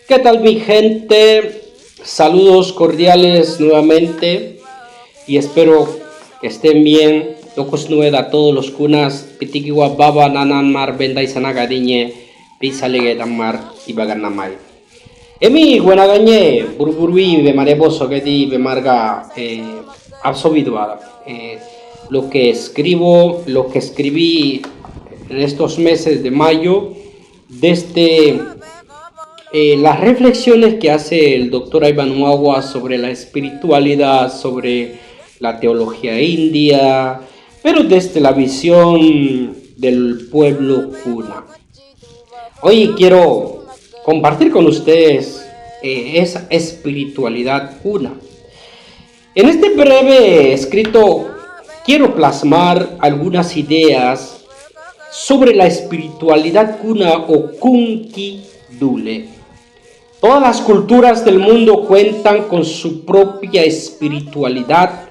¿Qué tal mi gente? Saludos cordiales nuevamente y espero que estén bien. Locos nueda todos los kunas pitikiwa baba nanan mar benda isanagadiñe pisalige damar ibagan namai. Emi guanagañe burburui be mareboso que di be marga absorbido lo que escribo, lo que escribí en estos meses de mayo desde las reflexiones que hace el doctor Ayban Muagua sobre la espiritualidad, sobre la teología india, pero desde la visión del pueblo kuna. Hoy quiero compartir con ustedes esa espiritualidad kuna. En este breve escrito quiero plasmar algunas ideas sobre la espiritualidad kuna o kunki dule. Todas las culturas del mundo cuentan con su propia espiritualidad,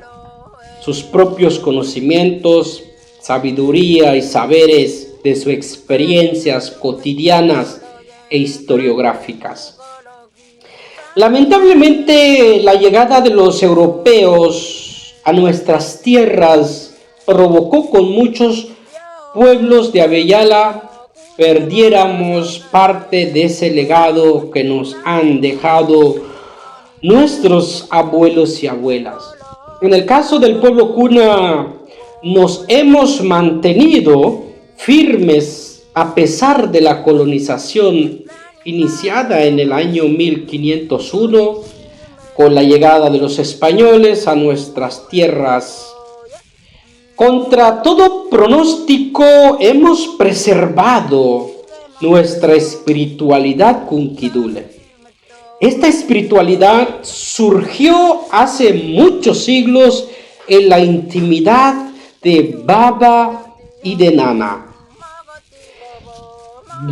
sus propios conocimientos, sabiduría y saberes de sus experiencias cotidianas e historiográficas. Lamentablemente, la llegada de los europeos a nuestras tierras provocó con muchos pueblos de Abiyala perdiéramos parte de ese legado que nos han dejado nuestros abuelos y abuelas. En el caso del pueblo kuna, nos hemos mantenido firmes a pesar de la colonización iniciada en el año 1501 con la llegada de los españoles a nuestras tierras. Contra todo pronóstico hemos preservado nuestra espiritualidad kunkidule. Esta espiritualidad surgió hace muchos siglos en la intimidad de Baba y de Nana.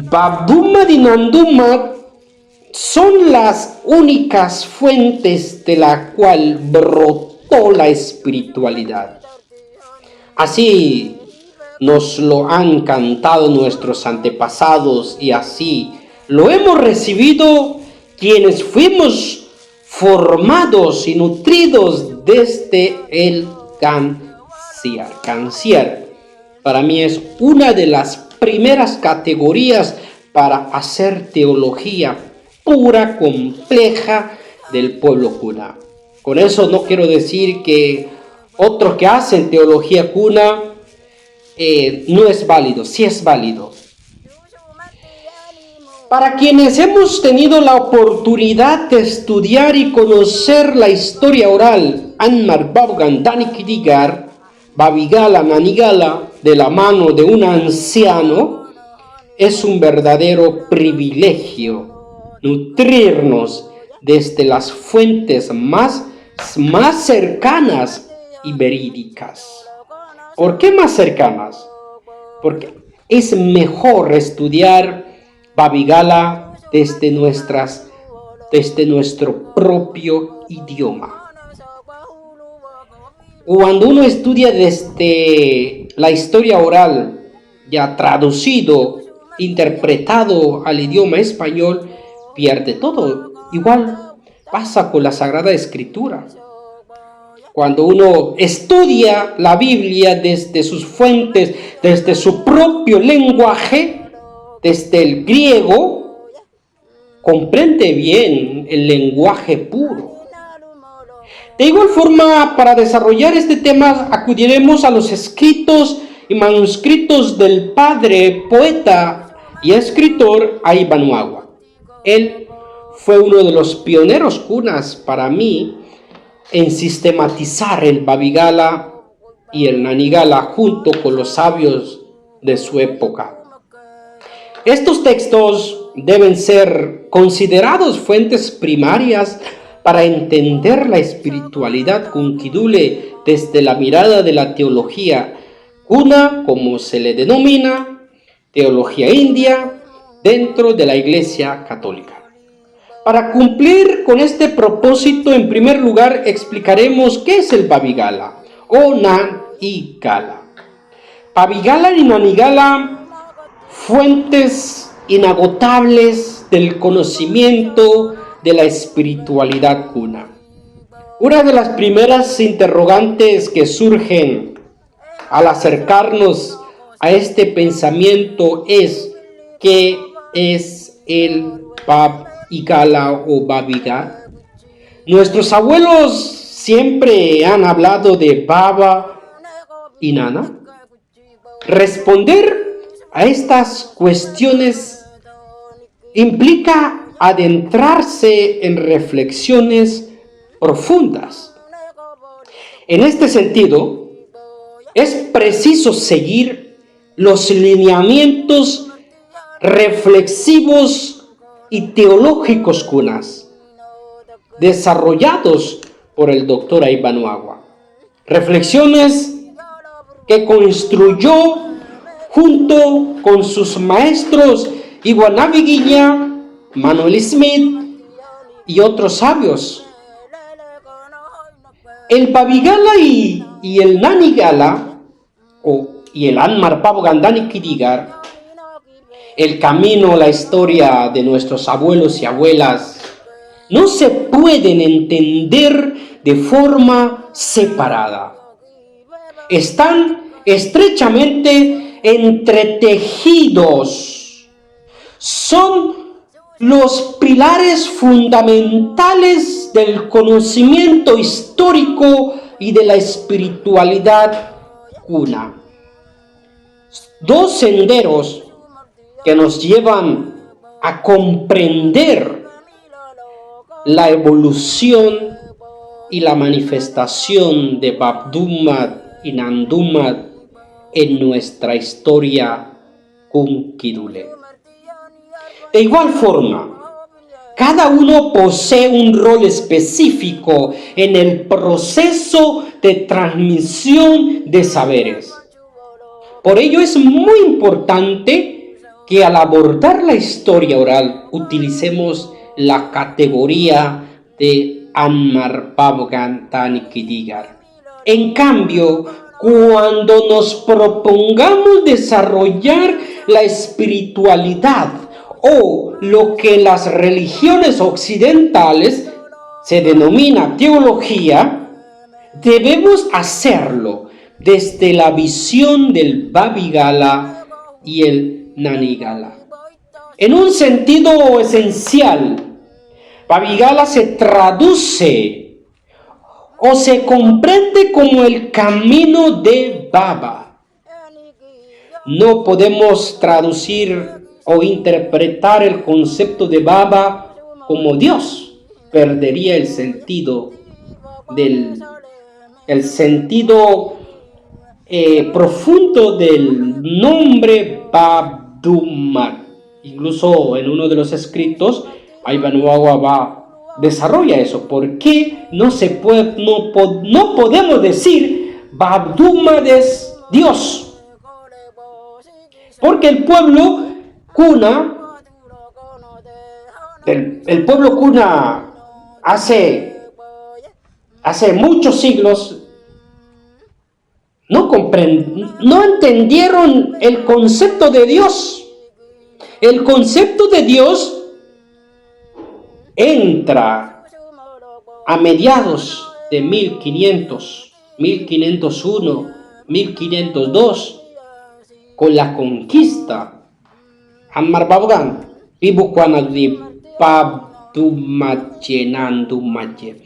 Babduma y Nanduma son las únicas fuentes de la cual brotó la espiritualidad. Así nos lo han cantado nuestros antepasados y así lo hemos recibido quienes fuimos formados y nutridos desde el Canciar. Canciar para mí es una de las primeras categorías para hacer teología pura, compleja del pueblo kuna. Con eso no quiero decir que otros que hacen teología kuna no es válido, sí es válido. Para quienes hemos tenido la oportunidad de estudiar y conocer la historia oral, Anmar Babgan Danikidigar, Babigala Nanigala, de la mano de un anciano, es un verdadero privilegio nutrirnos desde las fuentes más cercanas y verídicas. ¿Por qué más cercanas? Porque es mejor estudiar Babigala desde nuestro propio idioma. Cuando uno estudia desde la historia oral, ya traducido, interpretado al idioma español, pierde todo. Igual pasa con la Sagrada Escritura. Cuando uno estudia la Biblia desde sus fuentes, desde su propio lenguaje, desde el griego, comprende bien el lenguaje puro. De igual forma, para desarrollar este tema, acudiremos a los escritos y manuscritos del padre, poeta y escritor Ayban Muagua. Él fue uno de los pioneros kunas para mí en sistematizar el Babigala y el Nanigala junto con los sabios de su época. Estos textos deben ser considerados fuentes primarias para entender la espiritualidad kunkidule desde la mirada de la teología kuna, como se le denomina, teología india, dentro de la Iglesia Católica. Para cumplir con este propósito, en primer lugar explicaremos qué es el Babigala o y Gala. Babigala y Nanigala, fuentes inagotables del conocimiento de la espiritualidad cuna. Una de las primeras interrogantes que surgen al acercarnos a este pensamiento es: ¿qué es el Babigala o Babigala? Nuestros abuelos siempre han hablado de Baba y Nana. Responder a estas cuestiones implica adentrarse en reflexiones profundas. En este sentido, es preciso seguir los lineamientos reflexivos y teológicos cunas desarrollados por el Dr. Aybanuagua. Reflexiones que construyó junto con sus maestros Iguanabi Guilla, Manuel Smith y otros sabios. El Babigala y el Nanigala, y el Anmar Pabogandani Kidigar, el camino, la historia de nuestros abuelos y abuelas, no se pueden entender de forma separada. Están estrechamente entretejidos. Son los pilares fundamentales del conocimiento histórico y de la espiritualidad cuna. Dos senderos que nos llevan a comprender la evolución y la manifestación de Babdumad y Nandumad en nuestra historia Kunkidule. De igual forma, cada uno posee un rol específico en el proceso de transmisión de saberes. Por ello es muy importante que al abordar la historia oral utilicemos la categoría de Anmar Pavogan Tanikidigar. En cambio, cuando nos propongamos desarrollar la espiritualidad o lo que en las religiones occidentales se denomina teología, debemos hacerlo desde la visión del Babigala y el Nanigala. En un sentido esencial, Babigala se traduce o se comprende como el camino de Baba. No podemos traducir o interpretar el concepto de Baba como Dios. Perdería el sentido profundo del nombre Babdumad. Incluso en uno de los escritos, Aybanuagua desarrolla eso. ¿Por qué no podemos decir Babdumad es Dios? Porque el pueblo cuna, hace muchos siglos no entendieron el concepto de Dios. El concepto de Dios entra a mediados de 1500, 1501, 1502 con la conquista. Ammar Babgan, Bibuquanadri Pabdumayenandumaye.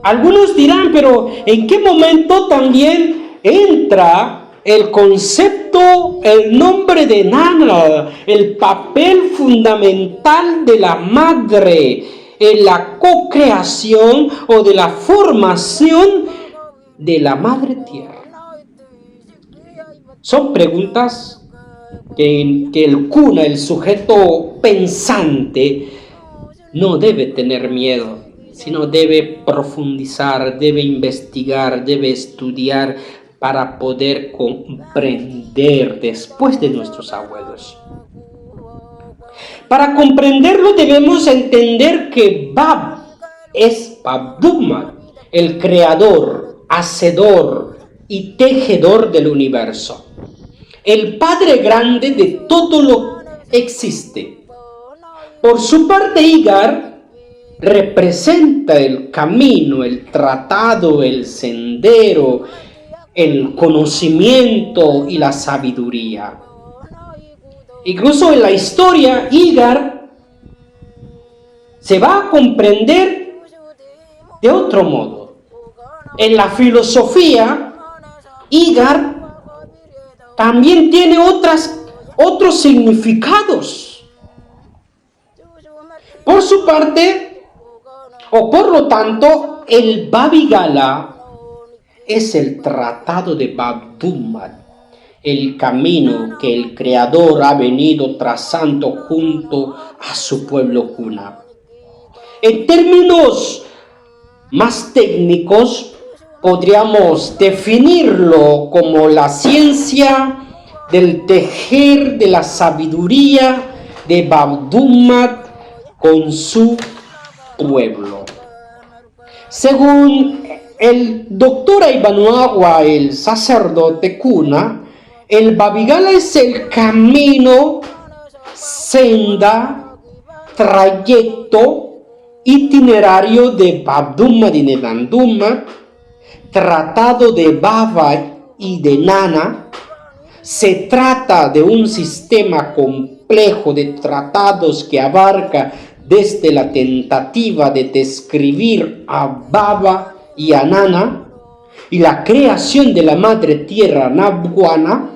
Algunos dirán, pero ¿en qué momento también entra el concepto, el nombre de Nana, el papel fundamental de la madre en la co-creación o de la formación de la madre tierra? Son preguntas que el cuna, el sujeto pensante, no debe tener miedo, sino debe profundizar, debe investigar, debe estudiar para poder comprender después de nuestros abuelos. Para comprenderlo debemos entender que Bab es Babdumad, el creador, hacedor, y tejedor del universo, el Padre grande de todo lo que existe. Por su parte, Igar representa el camino, el tratado, el sendero, el conocimiento y la sabiduría. Incluso en la historia, Igar se va a comprender de otro modo. En la filosofía, Igar también tiene otros significados. Por su parte, o por lo tanto, el Babi Gala es el tratado de Bab Dummad, el camino que el Creador ha venido trazando junto a su pueblo cuna. En términos más técnicos, podríamos definirlo como la ciencia del tejer de la sabiduría de Bab Dummad con su pueblo. Según el doctor Ibanuagua, el sacerdote cuna, el Babi Gala es el camino, senda, trayecto, itinerario de Bab Dummad y Nenan Dummad, tratado de Baba y de Nana. Se trata de un sistema complejo de tratados que abarca desde la tentativa de describir a Baba y a Nana y la creación de la madre tierra Nabwana,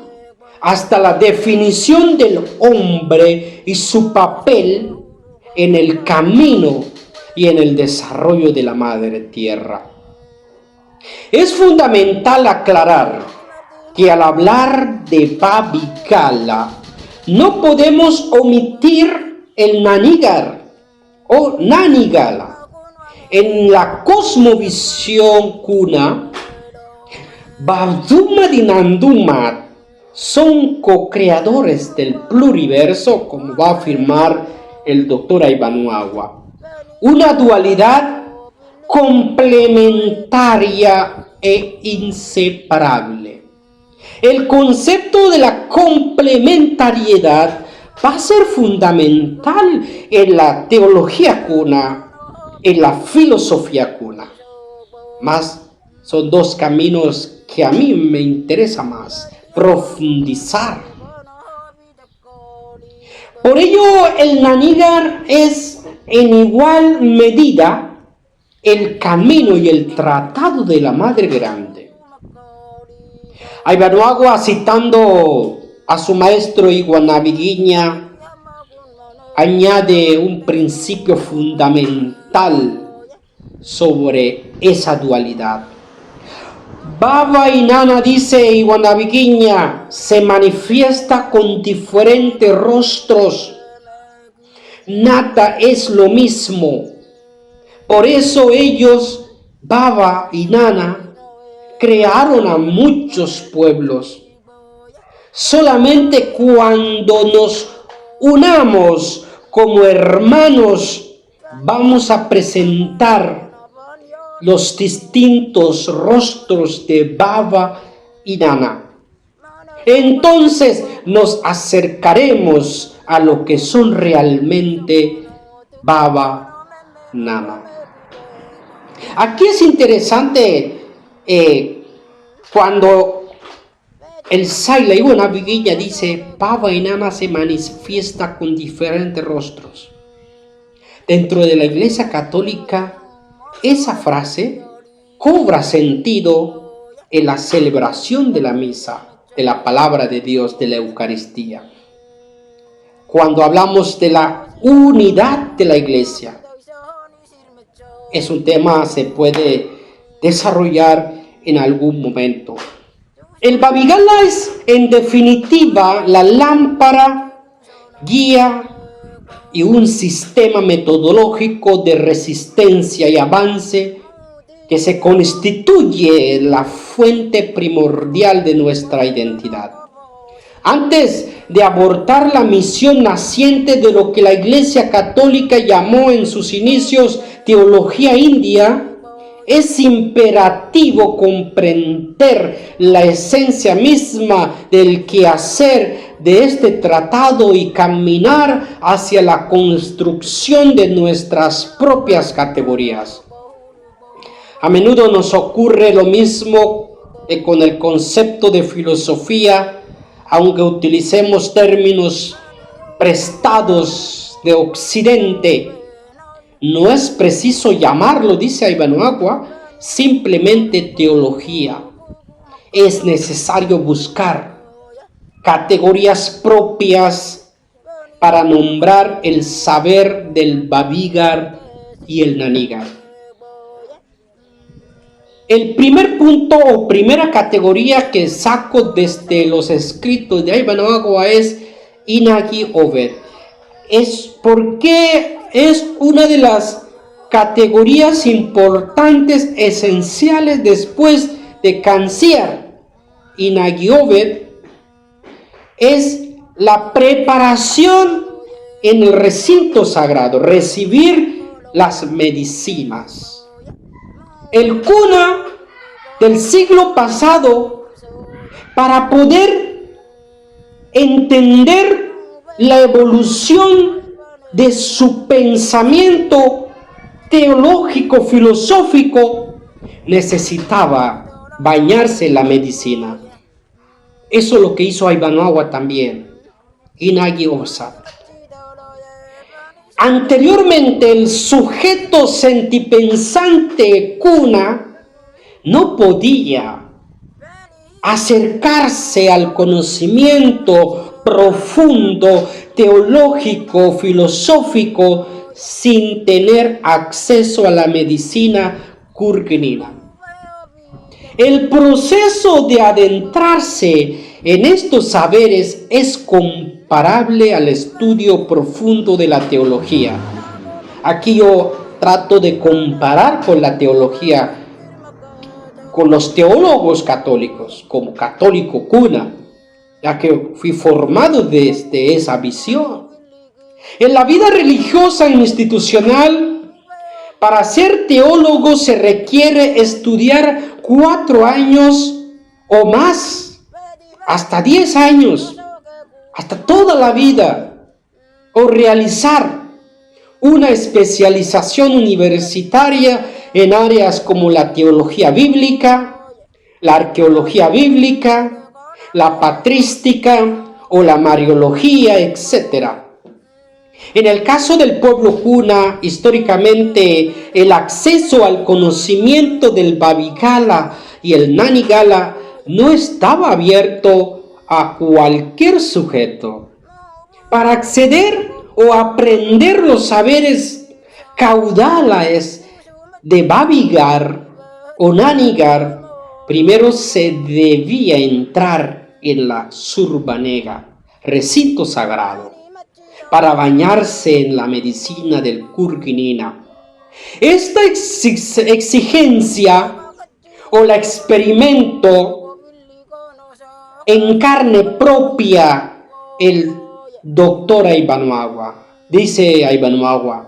hasta la definición del hombre y su papel en el camino y en el desarrollo de la madre tierra. Es fundamental aclarar que al hablar de Babi Gala no podemos omitir el Nanigar o Nanigala. En la cosmovisión cuna, Bab Dummad y Nenan Dummad son co-creadores del pluriverso, como va a afirmar el doctor Ibanuagua. Una dualidad complementaria e inseparable. El concepto de la complementariedad va a ser fundamental en la teología cuna, en la filosofía cuna. Más son dos caminos que a mí me interesa más profundizar. Por ello, el Nanigar es en igual medida el camino y el tratado de la Madre Grande. Ibanuagua, citando a su maestro Iguanabiguiña, añade un principio fundamental sobre esa dualidad. Baba y Nana, dice Iguanabiguiña, se manifiesta con diferentes rostros. Nada es lo mismo. Por eso ellos, Baba y Nana, crearon a muchos pueblos. Solamente cuando nos unamos como hermanos, vamos a presentar los distintos rostros de Baba y Nana. Entonces nos acercaremos a lo que son realmente Baba, Nana. Aquí es interesante cuando el Saila Iguanabiguiña dice Baba y Nana se manifiesta con diferentes rostros. Dentro de la Iglesia Católica, esa frase cobra sentido en la celebración de la misa, de la palabra de Dios, de la Eucaristía. Cuando hablamos de la unidad de la Iglesia, es un tema que se puede desarrollar en algún momento. El Babi Gala es, en definitiva, la lámpara, guía y un sistema metodológico de resistencia y avance que se constituye la fuente primordial de nuestra identidad. Antes de abordar la misión naciente de lo que la Iglesia Católica llamó en sus inicios teología india, es imperativo comprender la esencia misma del quehacer de este tratado y caminar hacia la construcción de nuestras propias categorías. A menudo nos ocurre lo mismo con el concepto de filosofía, aunque utilicemos términos prestados de Occidente. No es preciso llamarlo, dice Ivanhoe, simplemente teología. Es necesario buscar categorías propias para nombrar el saber del Babigar y el Nanigar. El primer punto o primera categoría que saco desde los escritos de Ivanhoe es Inagi Oved. Es porque es una de las categorías importantes, esenciales después de Canciar. Inagi Oved es la preparación en el recinto sagrado, recibir las medicinas. El cuna del siglo pasado, para poder entender la evolución de su pensamiento teológico, filosófico, necesitaba bañarse en la medicina. Eso es lo que hizo Ivanhoe también, Inagi Oved. Anteriormente, el sujeto sentipensante cuna no podía acercarse al conocimiento profundo, teológico, filosófico, sin tener acceso a la medicina kurganina. El proceso de adentrarse en estos saberes es comparable al estudio profundo de la teología. Aquí yo trato de comparar con la teología, con los teólogos católicos, como católico cuna, ya que fui formado desde esa visión. En la vida religiosa e institucional, para ser teólogo se requiere estudiar 4 años o más, hasta 10 años, hasta toda la vida, o realizar una especialización universitaria en áreas como la teología bíblica, la arqueología bíblica, la patrística o la mariología, etc. En el caso del pueblo cuna, históricamente, el acceso al conocimiento del Babigala y el Nanigala no estaba abierto a cualquier sujeto. Para acceder o aprender los saberes caudales de Babigar o Nanigar, primero se debía entrar en la Surbanega, recinto sagrado, para bañarse en la medicina del kurganina. Esta exigencia o la experimento en carne propia el doctor Ivanhoe. Dice Ivanhoe: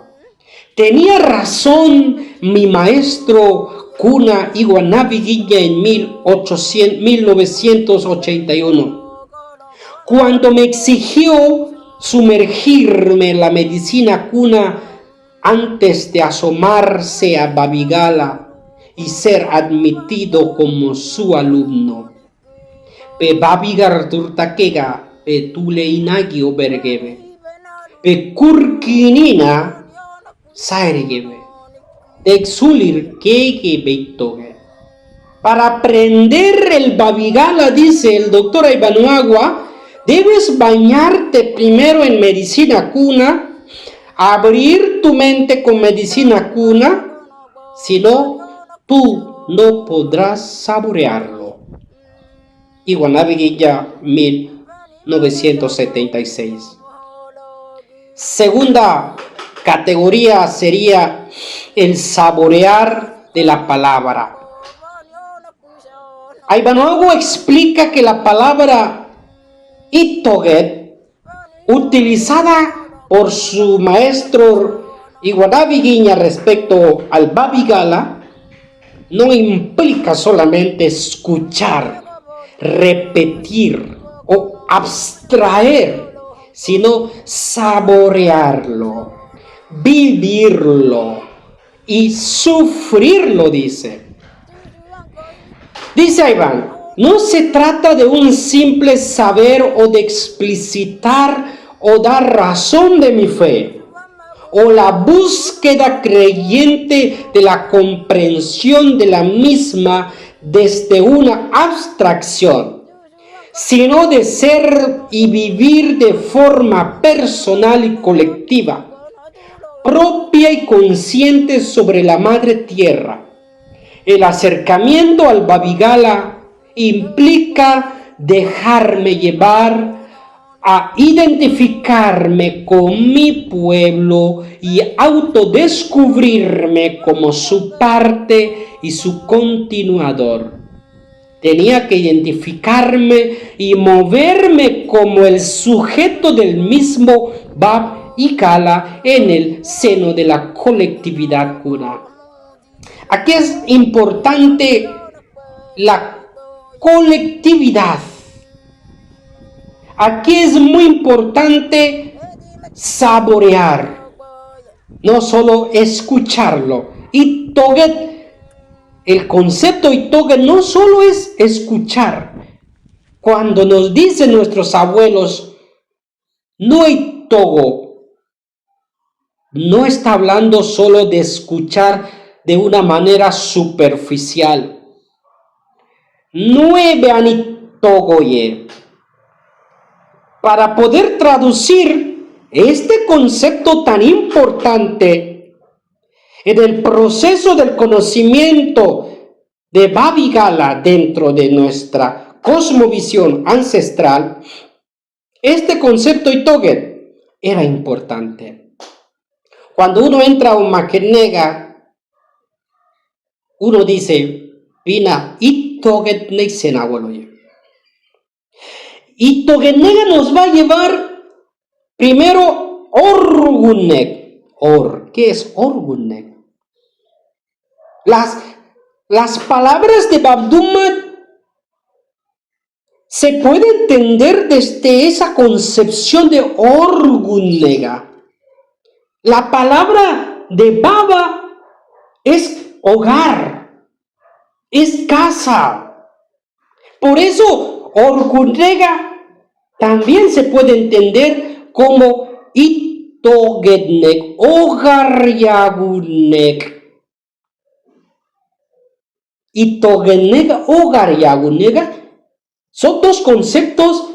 tenía razón mi maestro cuna Iguanabiguilla en 1981, cuando me exigió sumergirme en la medicina cuna antes de asomarse a Babigala y ser admitido como su alumno. Pe Babigar turtakega pe tule inagi obergebe, pe kurkinina saergebe, exulir kege beitoge. Para aprender el Babigala, dice el doctor Ivanhoe, debes bañarte primero en medicina cuna, abrir tu mente con medicina cuna, si no, tú no podrás saborearlo. Iguanabiguilla, 1976. Segunda categoría sería el saborear de la palabra. Ivanhoe explica que la palabra Itoget, utilizada por su maestro Iguanabiguilla respecto al Babigala, no implica solamente escuchar, repetir o abstraer, sino saborearlo, vivirlo y sufrirlo, dice. Dice Iván, no se trata de un simple saber o de explicitar o dar razón de mi fe, o la búsqueda creyente de la comprensión de la misma desde una abstracción, sino de ser y vivir de forma personal y colectiva, propia y consciente sobre la madre tierra. El acercamiento al Babigala implica dejarme llevar a identificarme con mi pueblo y autodescubrirme como su parte y su continuador. Tenía que identificarme y moverme como el sujeto del mismo Babigala en el seno de la colectividad kuna. Aquí es importante la colectividad. Aquí es muy importante saborear, no solo escucharlo. Y Toget, el concepto y Toget no solo es escuchar. Cuando nos dicen nuestros abuelos, no hay Togo, no está hablando solo de escuchar de una manera superficial. Nueve ani Togoye. Para poder traducir este concepto tan importante en el proceso del conocimiento de Babigala dentro de nuestra cosmovisión ancestral, este concepto Itoget era importante. Cuando uno entra a un Makenega, uno dice, Pina Itoget Neixenahualoye. Y Togenega nos va a llevar primero Orgunek. ¿Qué es Orgunek? Las palabras de Babduma se puede entender desde esa concepción de Orgunega. La palabra de Baba es hogar, es casa. Por eso Orgunega también se puede entender como Itogetnek, Ogaryagunek. Itogetnek, Ogaryagunega son dos conceptos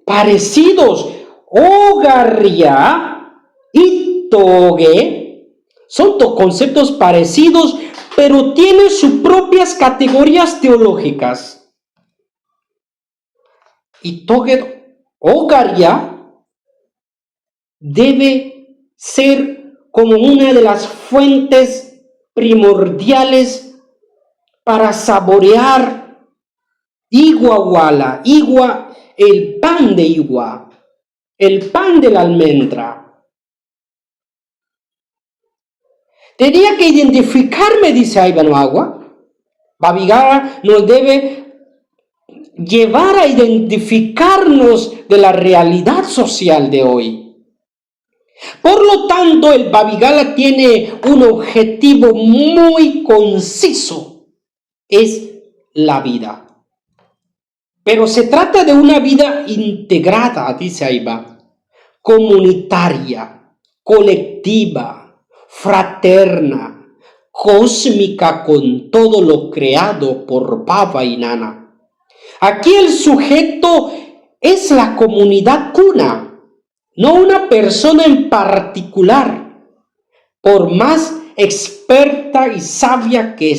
parecidos. Ogarya, Itoge son dos conceptos parecidos, pero tienen sus propias categorías teológicas. Itoget Ogarya debe ser como una de las fuentes primordiales para saborear Iguawala, Igua, el pan de Igua, el pan de la almendra. Tenía que identificarme, dice Aibanoagua. Babigala nos debe llevar a identificarnos de la realidad social de hoy. Por lo tanto, el Babigala tiene un objetivo muy conciso, es la vida. Pero se trata de una vida integrada, dice Aiba, comunitaria, colectiva, fraterna, cósmica con todo lo creado por Baba y Nana. Aquí el sujeto es la comunidad kuna, no una persona en particular, por más experta y sabia que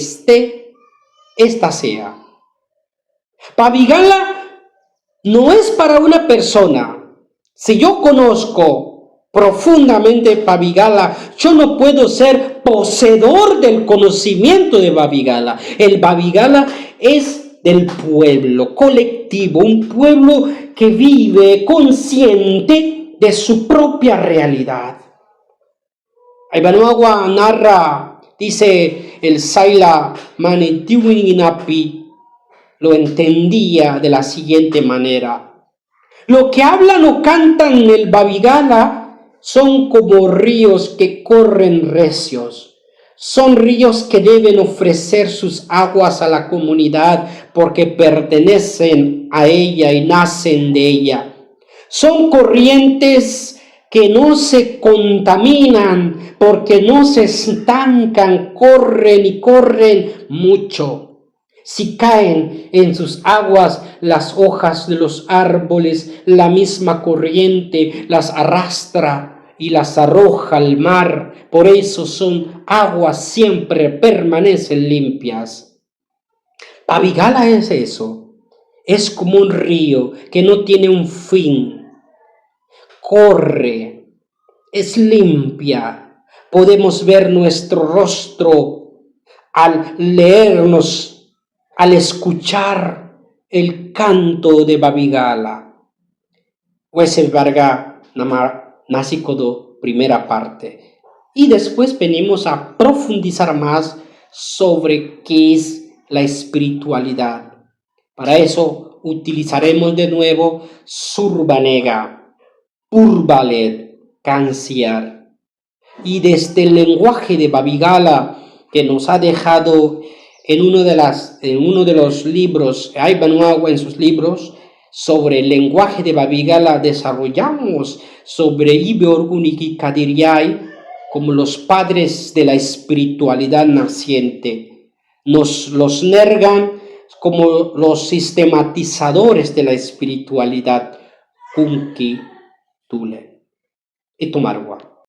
esta sea. Babigala no es para una persona. Si yo conozco profundamente Babigala, yo no puedo ser poseedor del conocimiento de Babigala. El Babigala es del pueblo colectivo, un pueblo que vive consciente de su propia realidad. Aibanoagua narra, dice, el Saila Mane Tiwininapi lo entendía de la siguiente manera: lo que hablan o cantan en el Babigala son como ríos que corren recios. Son ríos que deben ofrecer sus aguas a la comunidad porque pertenecen a ella y nacen de ella. Son corrientes que no se contaminan porque no se estancan, corren y corren mucho. Si caen en sus aguas las hojas de los árboles, la misma corriente las arrastra y las arroja al mar. Por eso son aguas siempre permanecen limpias. Babigala es eso. Es como un río que no tiene un fin. Corre, es limpia. Podemos ver nuestro rostro al leernos, al escuchar el canto de Babigala. Wesel Varga Nasikodo, primera parte. Y después venimos a profundizar más sobre qué es la espiritualidad. Para eso utilizaremos de nuevo Surbanega, Urbalet, Canciar. Y desde el lenguaje de Babigala que nos ha dejado en uno de los libros, Aybanuagua en sus libros, sobre el lenguaje de Babigala desarrollamos sobre Ibe Orguniki Kadiriay como los padres de la espiritualidad naciente. Nos los nergan como los sistematizadores de la espiritualidad. Kunki Tule. Y Tomarwa.